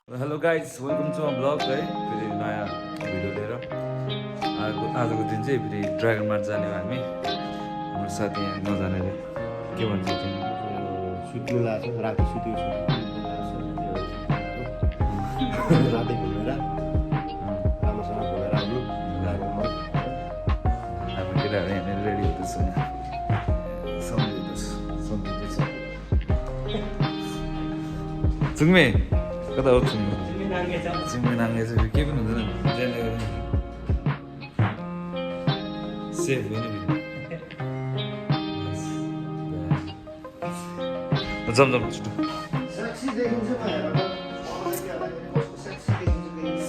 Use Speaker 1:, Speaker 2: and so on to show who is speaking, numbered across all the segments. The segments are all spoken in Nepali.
Speaker 1: Hello guys, welcome to my vlog है फेरि नयाँ भिडियो लिएर आजको दिन चाहिँ फेरि ड्रागन मार्ट जाने हो हामी हाम्रो साथी यहाँ नजानेले के भन्छ तिमी
Speaker 2: सुत्नु लाग्छ राति सुत्यो राति घुमेर राम्रोसँग घुमेर आयो
Speaker 1: हामी केटाहरू यहाँनिर रेडी हुँदैछौँ यहाँ सम्झिँदैछ चुङ्मे कता हो चुङ्मे नाङ्गे चाहिँ केही पनि हुँदैन ज्यानले गर्दा सेफ हो नि जमजम छिटो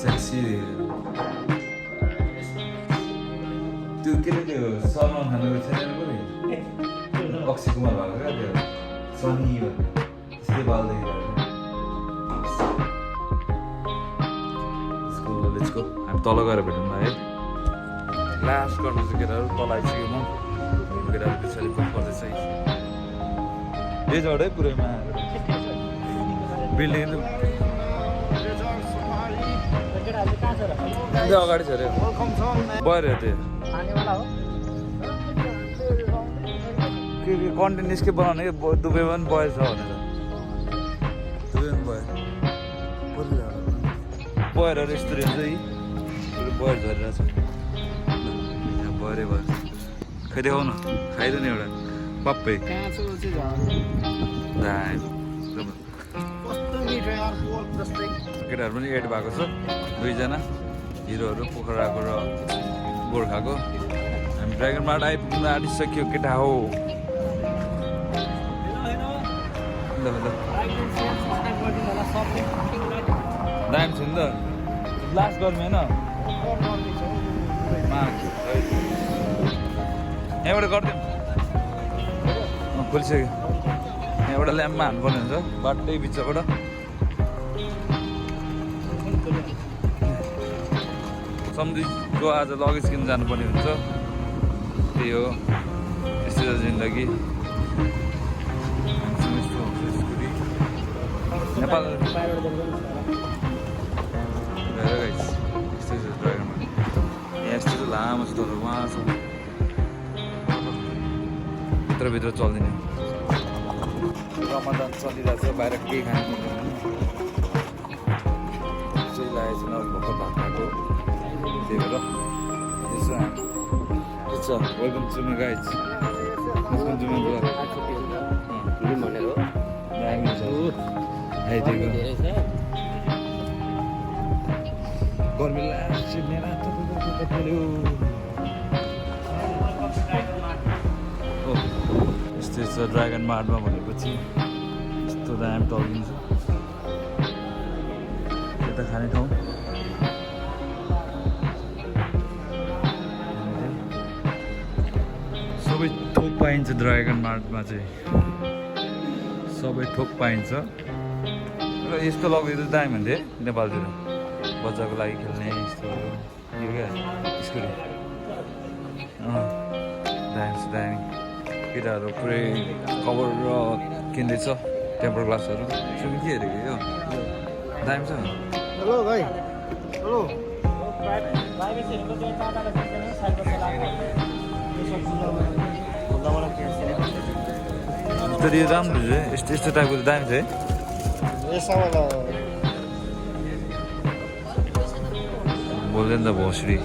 Speaker 1: सेक्सी त्यो के अरे त्यो सलमान खानको छैन पनि अक्षय कुमार भएको क्या त्यो सनी भन्ने त्यस्तै बालदेखि लेट्सको हामी तल गएर भेटौँ है लास्ट गर्नु चाहिँ केटाहरू तल आइसक्यो म केटाहरू पछाडि पर्दैछ है यही जग्गा है पुरैमा बिल्डिङ त्यो अगाडि छ अरे बयर त्यो के कन्टेन्ट यसकै बनाउने कि दुबईमा पनि बयर छ भनेर दुबईमा बयर रेस्टुरेन्ट चाहिँ बयर झरेर छ बयरै भयो खै देखाउ न खाइदियो नि एउटा पप्पै केटाहरू पनि एड भएको छ दुईजना हिरोहरू पोखराको र गोर्खाको हामी ड्रागन मार्ट आइपुग्न आँटिसक्यो केटा हो दाम छ नि त लास्ट गर्मी होइन यहाँबाट गरिदिउँ खोलिसक्यो यहाँबाट ल्याम्पमा हान्नुपर्ने हुन्छ बाटै बिचबाट सम्झीको आज लगेज किन्न जानुपर्ने हुन्छ त्यही हो यस्तै छ जिन्दगी नेपाल यस्तै छ ड्रागनमा यहाँ यस्तो चाहिँ लामो छ तर उहाँ छ भित्रभित्र चल्दिने रमजान चलिरहेको छ बाहिर केही खानु मिल्दैन चाहिँ लागेको छैन अघि भर्खर भात खाएको त्यही भएर यसो छ welcome to my guys welcome to my blog
Speaker 2: भनेर
Speaker 1: दामी छ आइदिएको गर्मी लाग्छ यस्तै छ ड्रागन मार्टमा भनेपछि यस्तो दाम टल्किन्छ यता खाने ठाउँ सबै थोक पाइन्छ ड्रागन मार्टमा चाहिँ सबै थोक पाइन्छ र यस्तो लगिदिँदा दामी हुन्थ्यो नेपालतिर बच्चाको लागि खेल्ने यस्तोहरू यो क्या स्कुटी दामी केटाहरू पुरै कभर र किन्दैछ टेम्पर ग्लासहरू सुनि के हेरेको यो दामी छ
Speaker 2: हेलो भाइ हेलो
Speaker 1: तर यो राम्रो छ यस्तो यस्तो टाइपको त दामी छ है बोल्दैन त भोसडी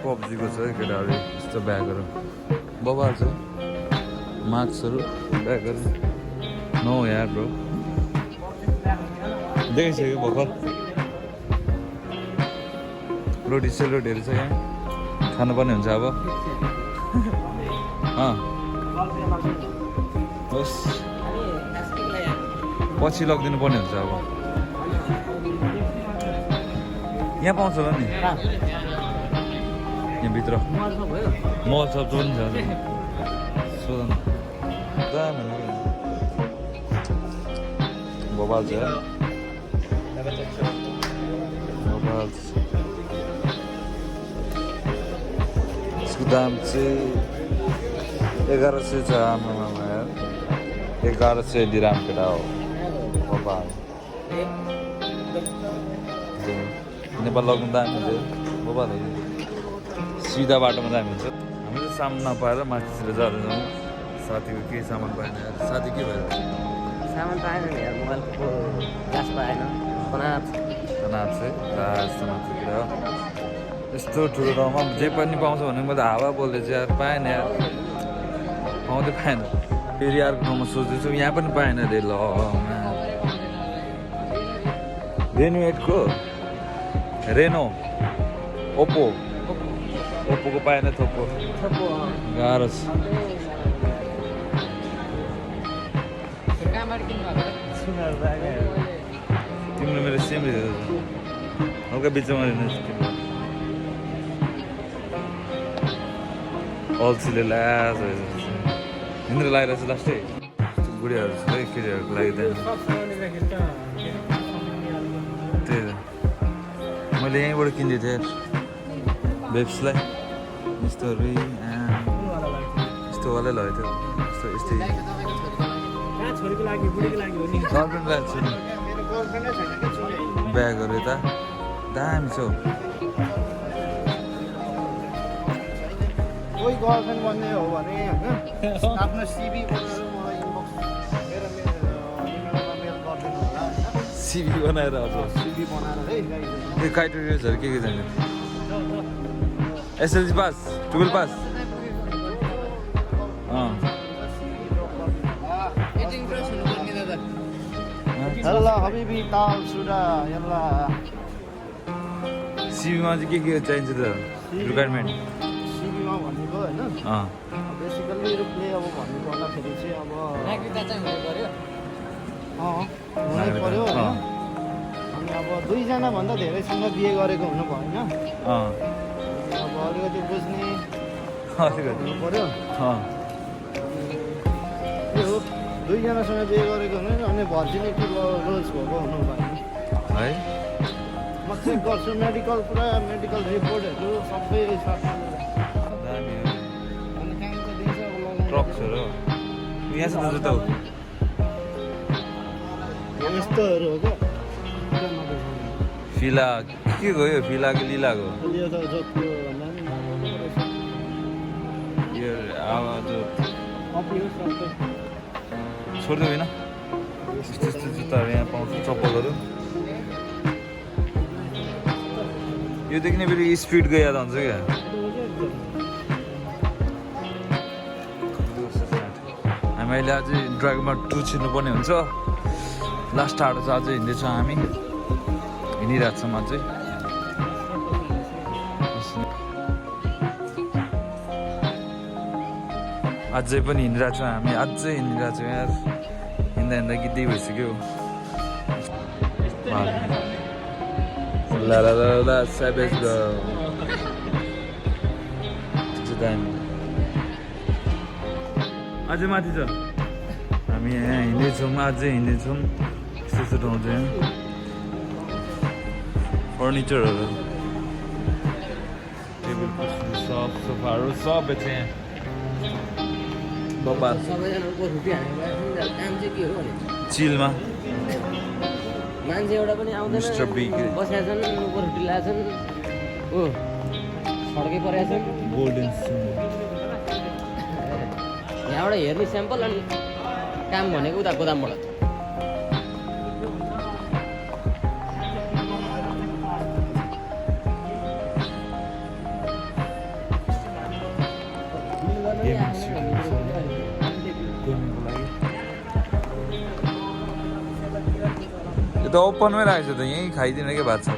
Speaker 1: पब्जीको छ है केटाहरू यस्तो ब्यागहरू बबाल छ मार्क्सहरू ब्यागहरू नो यार ब्रो देखिसक्यो भर्खर रोटी सेलरोटीहरू छ यहाँ खानुपर्ने हुन्छ अब होस् पछि लगिदिनु पर्ने हुन्छ अब यहाँ पाउँछ होला नि यहाँभित्र मल सब पनि छ सोधन दामी बबाल छ बबाल यसको दाम चाहिँ 1100 छ आमामा यार 1100 दिराम केटा हो बबाल नेपाल लग्नु दामी हुन्छ बबाल हो सिधा बाटोमा दामी हुन्छ हामी चाहिँ सामान नपाएर माथितिर जाँदैछौँ साथीको केही सामान पाएन यार साथी के भयो
Speaker 3: सामान पाएन नि यार मोबाइलको ग्लास पाएन
Speaker 1: तनाव चाहिँ ग्लास तनाव यस्तो ठुलो ठाउँमा जे पनि पाउँछ भने मैले हावा बोल्दैछु यार पाएन यार पाउँदै पाएन फेरि अर्को ठाउँमा सोच्दैछु यहाँ पनि पाएन अरे ल रेनो 8को रेनो ओप्पोको पाएन थोप्पो गाह्रो छ तिम्रो मेरो सेम रहेछ हल्का बिचमा रहेछ अल्छीले लास निन्द्रा लागिरहेको छ लास्टै बुढीहरू छ है केटीहरूको लागि त्यही त मैले यहीँबाट किनेको थिएँ बेब्सलाई यस्तोहरू यस्तोवालै लगेको थियो यस्तै गर्लफ्रेन्ड ल्याएको छु नि ब्यागहरू यता दामी छ
Speaker 2: कोही गर्लफ्रेन्ड बन्ने हो भने होइन आफ्नो सिभी बनाएर मलाई इनबक्स मेल गरिदिनु होला
Speaker 1: सिभी बनाएर अब
Speaker 2: सिभी बनाएर है
Speaker 1: त्यो क्राइटेरियाजहरू के छैन एसएलसी पास 12 पास
Speaker 2: यल्ला हबिबी ताल सुडा यल्ला
Speaker 1: सिभीमा चाहिँ के चाहिन्छ त रिक्वायरमेन्ट
Speaker 2: सिभीमा भनेको होइन बेसिकल्ली रूपले अब भन्नुपर्दाखेरि चाहिँ अब
Speaker 3: नागरिकता चाहिँ हुनु पर्यो
Speaker 2: हुनै पर्यो होइन अनि अब 2 जना भन्दा धेरैसँग बिहे गरेको हुनु भएन अब अलिकति बुझ्ने हुनु पर्यो त्यो हो 2 जनासँग बिहे गरेको हुनु अनि भर्जिनिटी रोल्स भएको हुनु भएन
Speaker 1: है
Speaker 2: म चेक गर्छु मेडिकल पुरा मेडिकल रिपोर्टहरू सबै साथमा
Speaker 1: दामी
Speaker 2: अनि काम त दिन्छ अब लगाउनु
Speaker 1: ट्रक्सहरू यहाँ छ त जुत्ता
Speaker 2: यस्तोहरू हो क्या
Speaker 1: फिला के गयो फिला कि लिलाको
Speaker 2: यो त जति भन्दा पनि
Speaker 1: यो आवाज
Speaker 2: अपियो सबै
Speaker 1: छोड्दै होइन यस्तो यस्तो जुत्ताहरू यहाँ पाउँछ चप्पलहरू योदेखि नै फेरि स्पिडको याद आउँछ क्या हामी अहिले अझै ड्रागनमार्ट 2 छिर्नुपर्ने हुन्छ लास्ट टाढो छ अझै हिँड्दैछौँ हामी हिँडिरहेको छौँ अझै अझै पनि हिँडिरहेको छौँ हामी अझै हिँडिरहेको छौँ यार हिँड्दा हिँड्दा गीतै भइसक्यो ला ला ला ला सेभेज दामी अझै माथि छ हामी यहाँ हिँड्दैछौँ अझै हिँड्दैछौँ यस्तो यस्तो ठाउँ चाहिँ फर्निचरहरू टेबल कुर्सी सब सोफाहरू सब बेच्छ यहाँ बबाल
Speaker 3: सबैजनाको रुपी हानेको काम चाहिँ के हो भने
Speaker 1: चिलमा
Speaker 3: मान्छे एउटा पनि आउँदैन
Speaker 1: मिस्टर बी
Speaker 3: बसेका छन् रोटी ल्याएछन् हो सड्कै परेका छन्
Speaker 1: गोल्डन
Speaker 3: यहाँबाट हेर्ने स्याम्पल अनि काम भनेको उता गोदामबाट
Speaker 1: यो त ओपनमै राखेको छ त यहीँ खाइदिने के भएको छ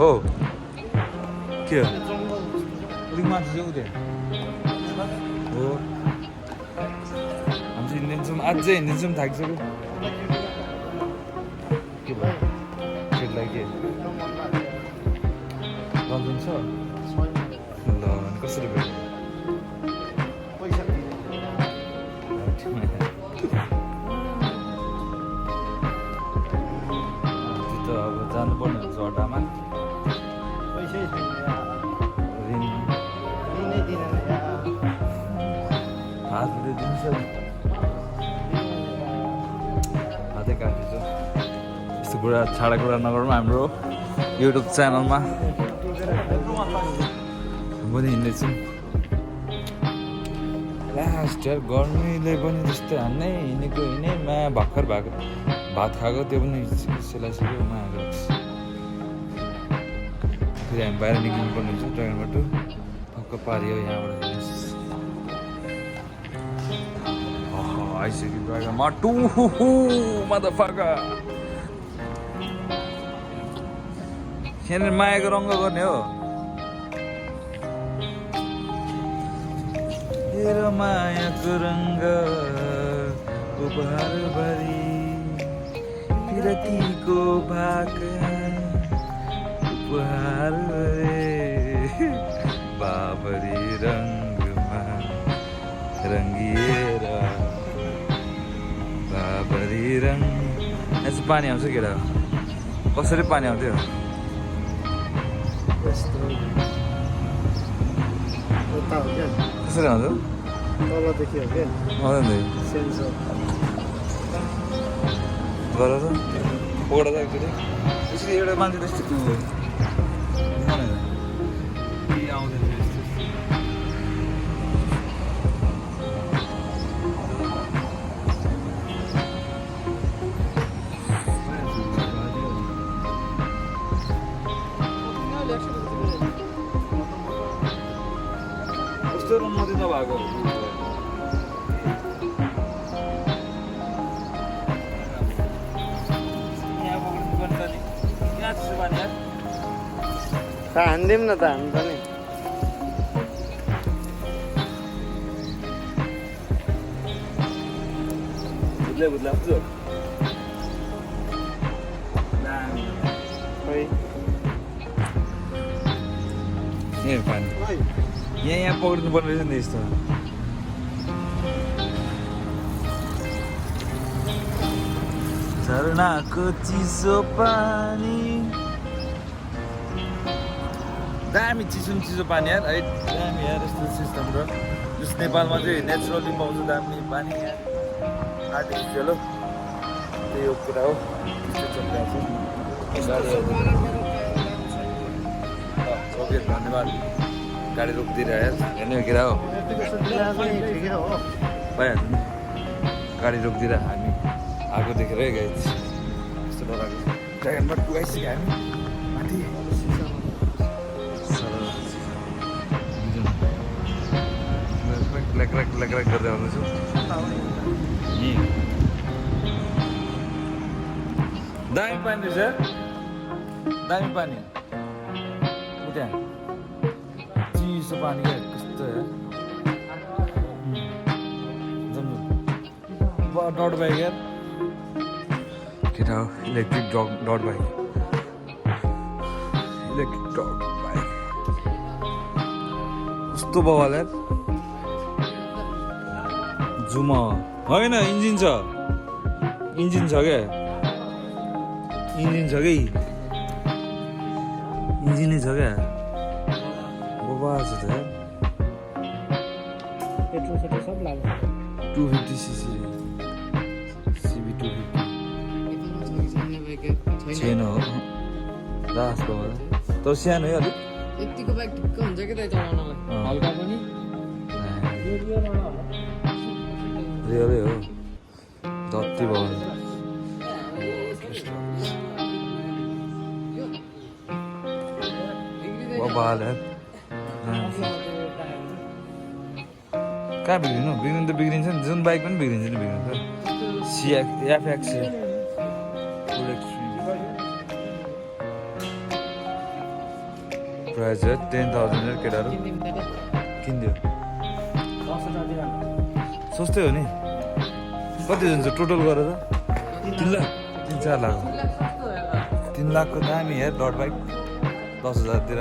Speaker 1: हो के हो अलिक माथि चाहिँ उतै हो हामी चाहिँ हिँडिदिन्छौँ अझै हिँडिदिन्छौँ थाकिसक्यो केलाई के चल्दैन छ ल अनि कसरी भेट्यो
Speaker 2: पैसा
Speaker 1: त्यो त अब जानुपर्ने हुन्छ अड्डामा
Speaker 2: पैसै छैन यार।
Speaker 1: ऋण
Speaker 2: दिनै दिँदैन यार।
Speaker 1: हातले दिन्छ हातै काटिन्छ यस्तो कुरा छाडा कुरा नगरौँ हाम्रो युट्युब च्यानलमा पनि हिँड्दैछौँ लास्ट यार गर्मीले पनि त्यस्तै हान्ने हिँडेको हिँडे माया भर्खर भएको भात खाएको त्यो पनि सेलाइसक्यो माया गर्छ फेरि हामी बाहिर निक्लिनु पर्ने हुन्छ ड्रागनबाट टक्क पारियो यहाँबाट हेर्नुहोस् आइसक्यो ड्रागनमार्ट टु मदरफकर यहाँनिर मायाको रङ्ग गर्ने हो तेरो मायाको रङ्ग उपहार भरी पिरतीको भाग उपहार भरे बाबरी रङ्गमा रङ्गिएर बाबरी रङ यसो पानी आउँछ केटा कसरी पानी आउँथ्यो कसरी आउँछ
Speaker 2: तलदेखि हो क्या
Speaker 1: आउँदैन
Speaker 2: सेन्सर
Speaker 1: गर त पौडा त एकचोटि त्यसरी एउटा मान्छे त्यस्तो के आउँदैन यस्तो कस्तो मात्रै नभएको
Speaker 2: हान्दिउँ न त हामी पनि
Speaker 1: बुझ्लै बुझ्ला
Speaker 2: खोइ
Speaker 1: पानी यहाँ पक्रिनु पर्ने रहेछ नि यस्तो झरनाको चिसो पानी दामी चिसो पानी यार है दामी यार यस्तो सिस्टम र जस नेपालमा चाहिँ नेचुरली पाउँछ दामी पानी यार आर्टिफिसियल हो त्यही हो कुरा हो त्यस्तो चलिरहेको छ ओके धन्यवाद गाडी रोकिदिएर यार हेर्ने केरा हो
Speaker 2: ठिकै हो
Speaker 1: भइहाल्छ नि गाडी रोकिदिएर हामी आगो देखेर गए यस्तो डराएको ड्रागनबाट पुगाइसक्यो हामी माथि ल्याक गर्दै आउँदैछु दामी पानी रहेछ दामी पानी त्यहाँ चिसो पानी क्या कस्तो डट बाइक यार केटा हो electric dot bike electric dot bike कस्तो बवाल यार जुमा होइन इन्जिन छ क्या इन्जिन छ कि इन्जिनै छ क्या बाबा छ त यार
Speaker 3: पेट्रोल सेट्रोल सब लाग्छ
Speaker 1: 250 सीसी CB 250 छैन हो रासको तर सानो है अलिक
Speaker 3: यतिको बाइक ठिक्क हुन्छ कि त चलाउनलाई हल्का पनि
Speaker 1: रियलै हो जति भयो बाल यार कहाँ बिग्रिनु त बिग्रिन्छ नि जुन बाइक पनि बिग्रिन्छ नि बिग्रिन्छ एफएक्स प्राइस 10,000 केटाहरू किनिदियो सस्तै हो नि कति हुन्छ टोटल गरेर 3 लाख 3-4 लाख 3 लाखको दामी यार डट बाइक 10,000 तिर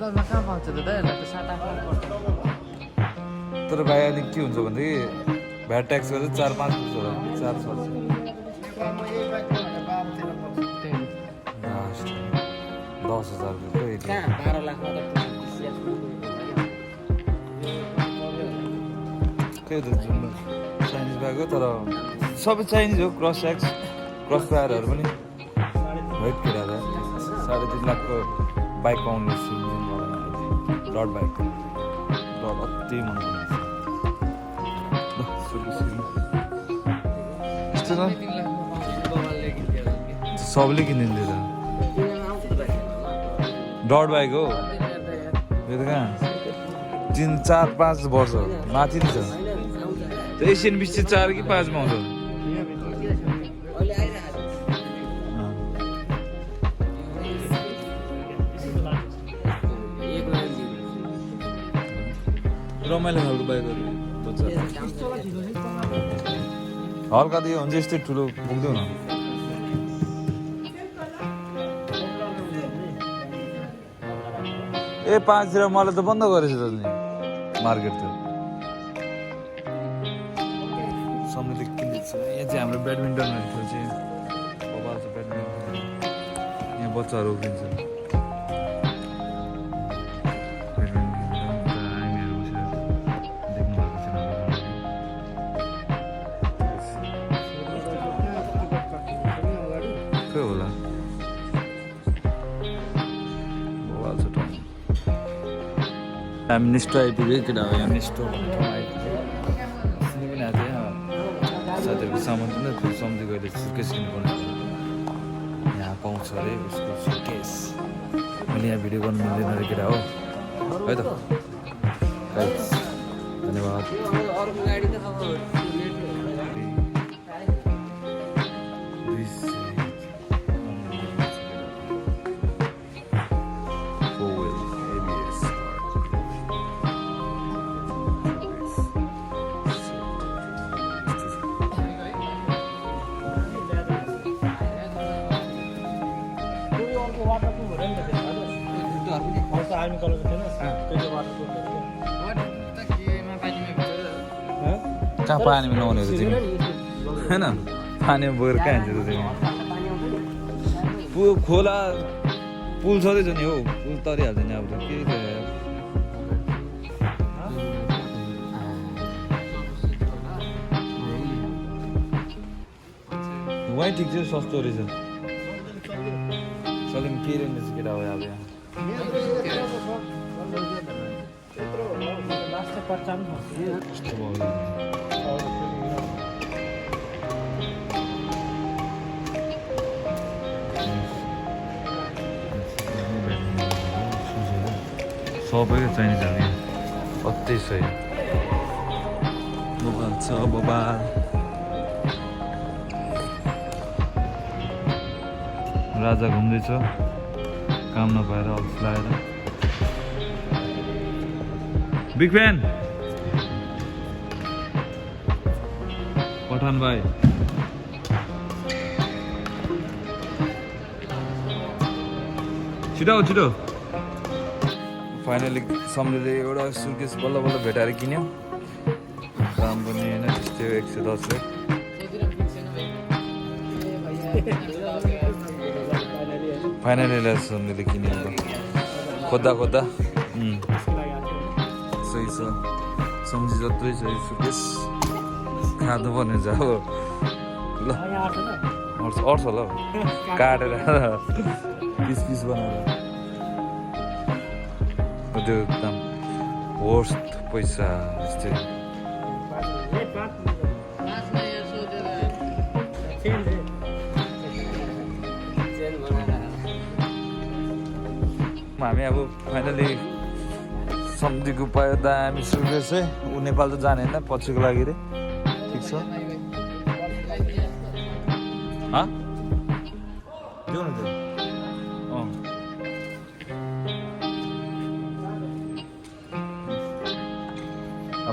Speaker 3: 10मा कहाँ पाउँछ त यसलाई त 7-8 लाख पर्छ
Speaker 1: तर भाइ अलिक के हुन्छ भनेदेखि भ्याट ट्याक्स गरेर 4-5 पुग्छ होला 4 छ लास्ट 10,000 रुपियाँ
Speaker 3: कहाँ 12 लाखमा त
Speaker 1: त्यही त चाइनिज भएको तर सबै चाइनिज हो क्रस एक्स क्रस फायरहरू पनि वाइट केटाहरू 3.5 लाखको बाइक पाउनु डट बाइक डट अति मन यस्तो न सबले किनिदिन्छ डट बाइक हो यो त कहाँ 3-4-5 वर्ष माथि नै छ त्यो एसियन बिस चाहिँ 4 कि 5 मा आउँछ रमाइलो खालको बाइकहरू बच्चा हल्का दियो भने चाहिँ यस्तै ठुलो पुग्दैन ए 5 तिर मलाई त बन्द गरेछ त नि मार्केट त समले किन्दैछ यहाँ चाहिँ हाम्रो ब्याडमिन्टनहरू खेल्छ बबाल छ ब्याडमिन्टन यहाँ बच्चाहरू उफ्रिन्छ हामी निष्ठो आइपुग्यो केटा हो यहाँ निष्ठो सिनी पनि आएको थियो साथीहरूको सामान पनि फेरि सम्झी गएर सुर्केस किन्नुपर्ने यहाँ पाउँछ अरे उसको सुर्केस मैले यहाँ भिडियो गर्नु मिल्दैन अरे केटा हो है त धन्यवाद कहाँ पानीमा नहुने रहेछ तिमी होइन पानीमा बोकेर कहाँ हिँड्छ त तिमी खोला पुल छँदैछ नि हौ पुल तरिहाल्छ नि अब त के वहीँ ठिक छ सस्तो रहेछ सलिम के रहेछ केटा हो अब यहाँ सबैको चाहिने छ नि अति सही मोबाइल छ मोबाइल राजा घुम्दैछ काम नपाएर अल्छी लगाएर बिग फ्यान पठान भाइ छिटो छिटो फाइनली सम्झेले एउटा सुर्केस बल्ल बल्ल भेटाएर किन्यो दाम पनि होइन त्यस्तै 110 फाइनली सम्झेले किन्यो खोज्दा खोज्दा सही छ सम्झी जत्रै छ सुर्केस खाँदो पर्ने छ अब ल अट्छ ल काटेर पिस पिस बनाएर त्यो एकदम वर्स्ट पैसा जस्तै हामी अब फाइनली सम्झीको पायो दामी सुर्केस है ऊ नेपाल त जाने होइन पछिको लागि रे ठिक छ देऊ न त्यो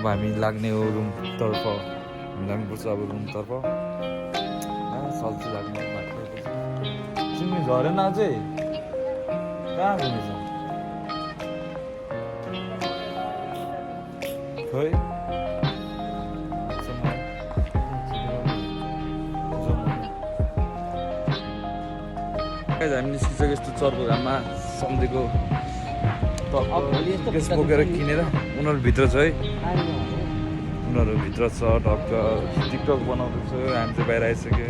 Speaker 1: अब हामी लाग्ने हो रुमतर्फ हामी लाग्नुपर्छ अब रुमतर्फ सल्ची लाग्ने तिमी झरेन अझै कहाँ घुमेछ खोइ हामी निस्किसक्यो यस्तो चर्को घाममा सम्झेको केस बोकेर किनेर उनीहरू भित्र छ है उनीहरू भित्र छ ढक्क टिकटक बनाउँदैछ हामी चाहिँ बाहिर आइसक्यो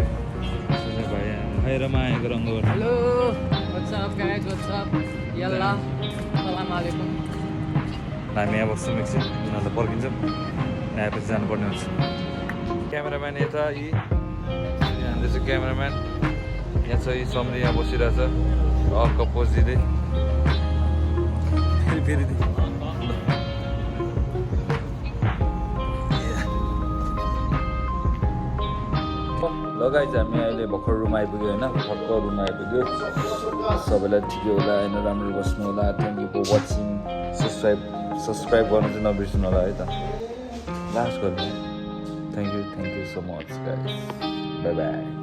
Speaker 1: भाइ बाहिरमा आएको रङ्ग
Speaker 3: hello what's up guys what's up Yalla अस्सलाम वालेकुम
Speaker 1: हामी यहाँ बस्छौँ एकछिन उनीहरूलाई पर्खिन्छौँ आएपछि जानुपर्ने हुन्छ क्यामेराम्यान यता यी हाम्रो चाहिँ क्यामेराम्यान यहाँ छ यी सम्झे यहाँ बसिरहेछ अक्क पोज दिँदै फेरि लगाइज हामी अहिले भर्खर रुम आइपुग्यो होइन भर्खर रुम आइपुग्यो सबैलाई ठिकै होला होइन राम्रो बस्नु होला thank you for watching subscribe गर्नु चाहिँ नबिर्सिनु होला है त लास्ट गर्नु thank you so much guys bye by